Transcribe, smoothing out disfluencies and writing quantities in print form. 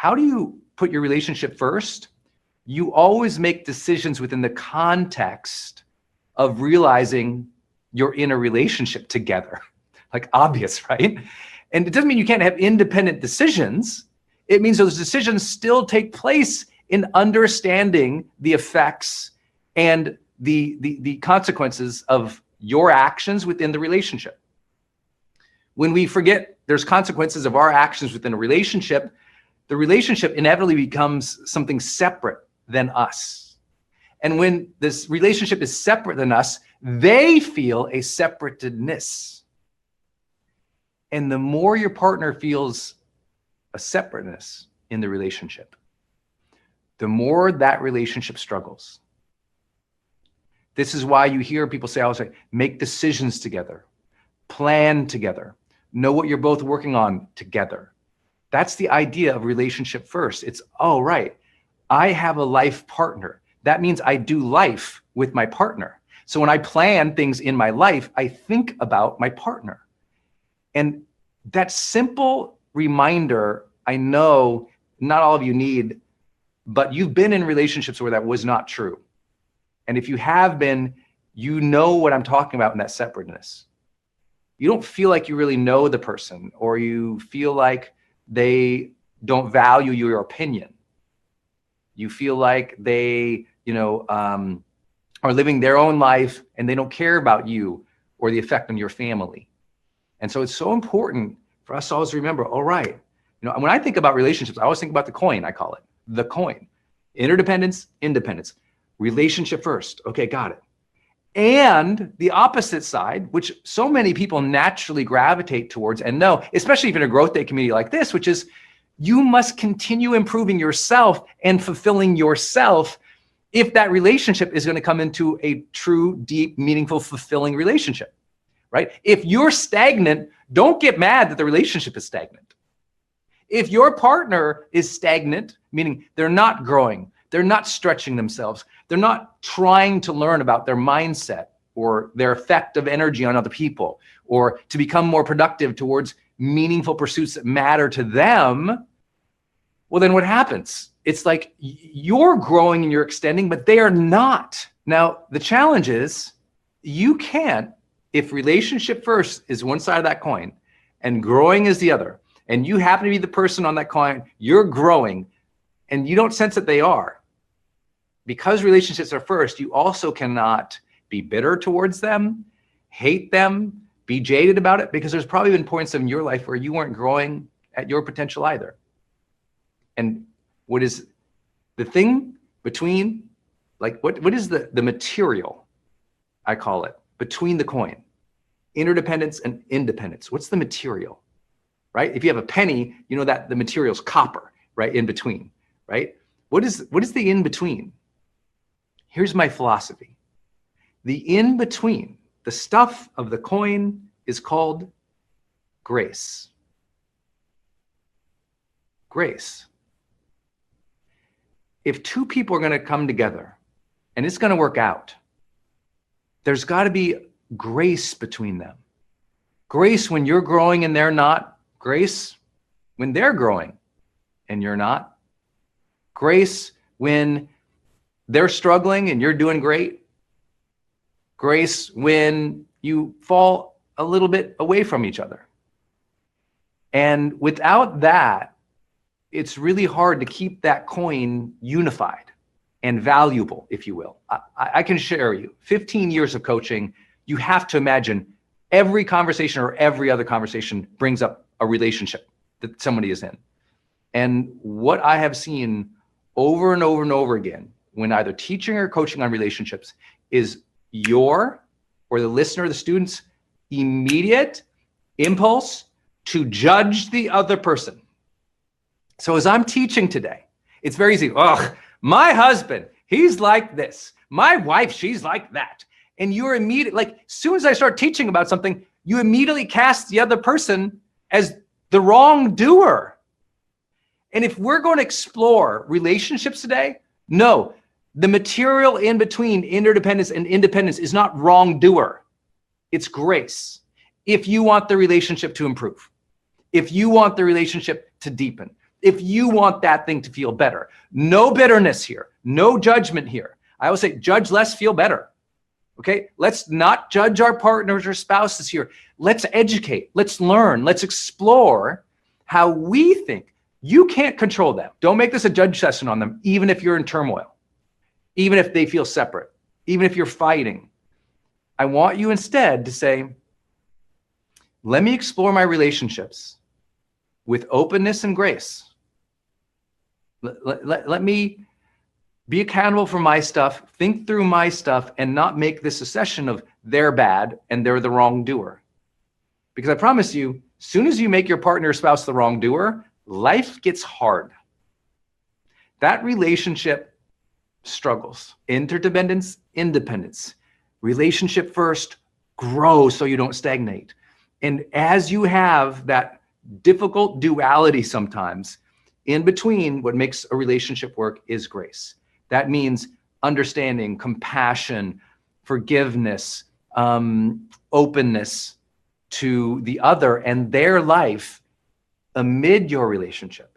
how do you put your relationship first? You always make decisions within the context of realizing you're in a relationship together. Like, obvious, right? And it doesn't mean you can't have independent decisions. It means those decisions still take place in understanding the effects and the consequences of your actions within the relationship. When we forget there's consequences of our actions within a relationship, the relationship inevitably becomes something separate than us. And when this relationship is separate than us, they feel a separatedness. And the more your partner feels a separateness in the relationship, the more that relationship struggles. This is why you hear people say, I always say, make decisions together, plan together, know what you're both working on together. That's the idea of relationship first. It's, oh, right, I have a life partner. That means I do life with my partner. So when I plan things in my life, I think about my partner. And that simple reminder, I know not all of you need, but you've been in relationships where that was not true. And if you have been, you know what I'm talking about in that separateness. You don't feel like you really know the person, or you feel like they don't value your opinion. You feel like they, are living their own life and they don't care about you or the effect on your family. And so it's so important for us to always remember, all right, when I think about relationships, I always think about the coin, I call it, the coin. Interdependence, independence, relationship first. Okay, got it. And the opposite side, which so many people naturally gravitate towards and know, especially if in a growth day community like this, which is you must continue improving yourself and fulfilling yourself if that relationship is going to come into a true, deep, meaningful, fulfilling relationship, right? If you're stagnant, don't get mad that the relationship is stagnant. If your partner is stagnant, meaning they're not growing, they're not stretching themselves, they're not trying to learn about their mindset or their effect of energy on other people, or to become more productive towards meaningful pursuits that matter to them, well, then what happens? It's like you're growing and you're extending, but they are not. Now, the challenge is you can't, if relationship first is one side of that coin and growing is the other, and you happen to be the person on that coin, you're growing and you don't sense that they are. Because relationships are first, you also cannot be bitter towards them, hate them, be jaded about it, because there's probably been points in your life where you weren't growing at your potential either. And what is the thing between, like, what is the material, I call it, between the coin? Interdependence and independence. What's the material, right? If you have a penny, you know that the material's copper, right, in between, right? What is the in between? Here's my philosophy. The in between, the stuff of the coin, is called grace. Grace. If two people are going to come together and it's going to work out, there's got to be grace between them. Grace when you're growing and they're not. Grace when they're growing and you're not. Grace when they're struggling and you're doing great. Grace when you fall a little bit away from each other. And without that, it's really hard to keep that coin unified and valuable, if you will. I can share you, 15 years of coaching, you have to imagine every conversation or every other conversation brings up a relationship that somebody is in. And what I have seen over and over and over again, when either teaching or coaching on relationships, is your, or the listener, the student's immediate impulse to judge the other person. So as I'm teaching today, it's very easy. Oh, my husband, he's like this. My wife, she's like that. And you're immediate, like, as soon as I start teaching about something, you immediately cast the other person as the wrongdoer. And if we're going to explore relationships today, no, the material in between interdependence and independence is not wrongdoer. It's grace. If you want the relationship to improve, if you want the relationship to deepen, if you want that thing to feel better. No bitterness here, no judgment here. I always say, judge less, feel better. Okay, let's not judge our partners or spouses here. Let's educate, let's learn, let's explore how we think. You can't control them. Don't make this a judge session on them, even if you're in turmoil, even if they feel separate, even if you're fighting. I want you instead to say, let me explore my relationships with openness and grace. Let me be accountable for my stuff, think through my stuff, and not make this a session of they're bad and they're the wrongdoer. Because I promise you, as soon as you make your partner or spouse the wrongdoer, life gets hard. That relationship struggles. Interdependence, independence. Relationship first, grow so you don't stagnate. And as you have that difficult duality sometimes, in between, what makes a relationship work is grace. That means understanding, compassion, forgiveness, openness to the other and their life amid your relationship.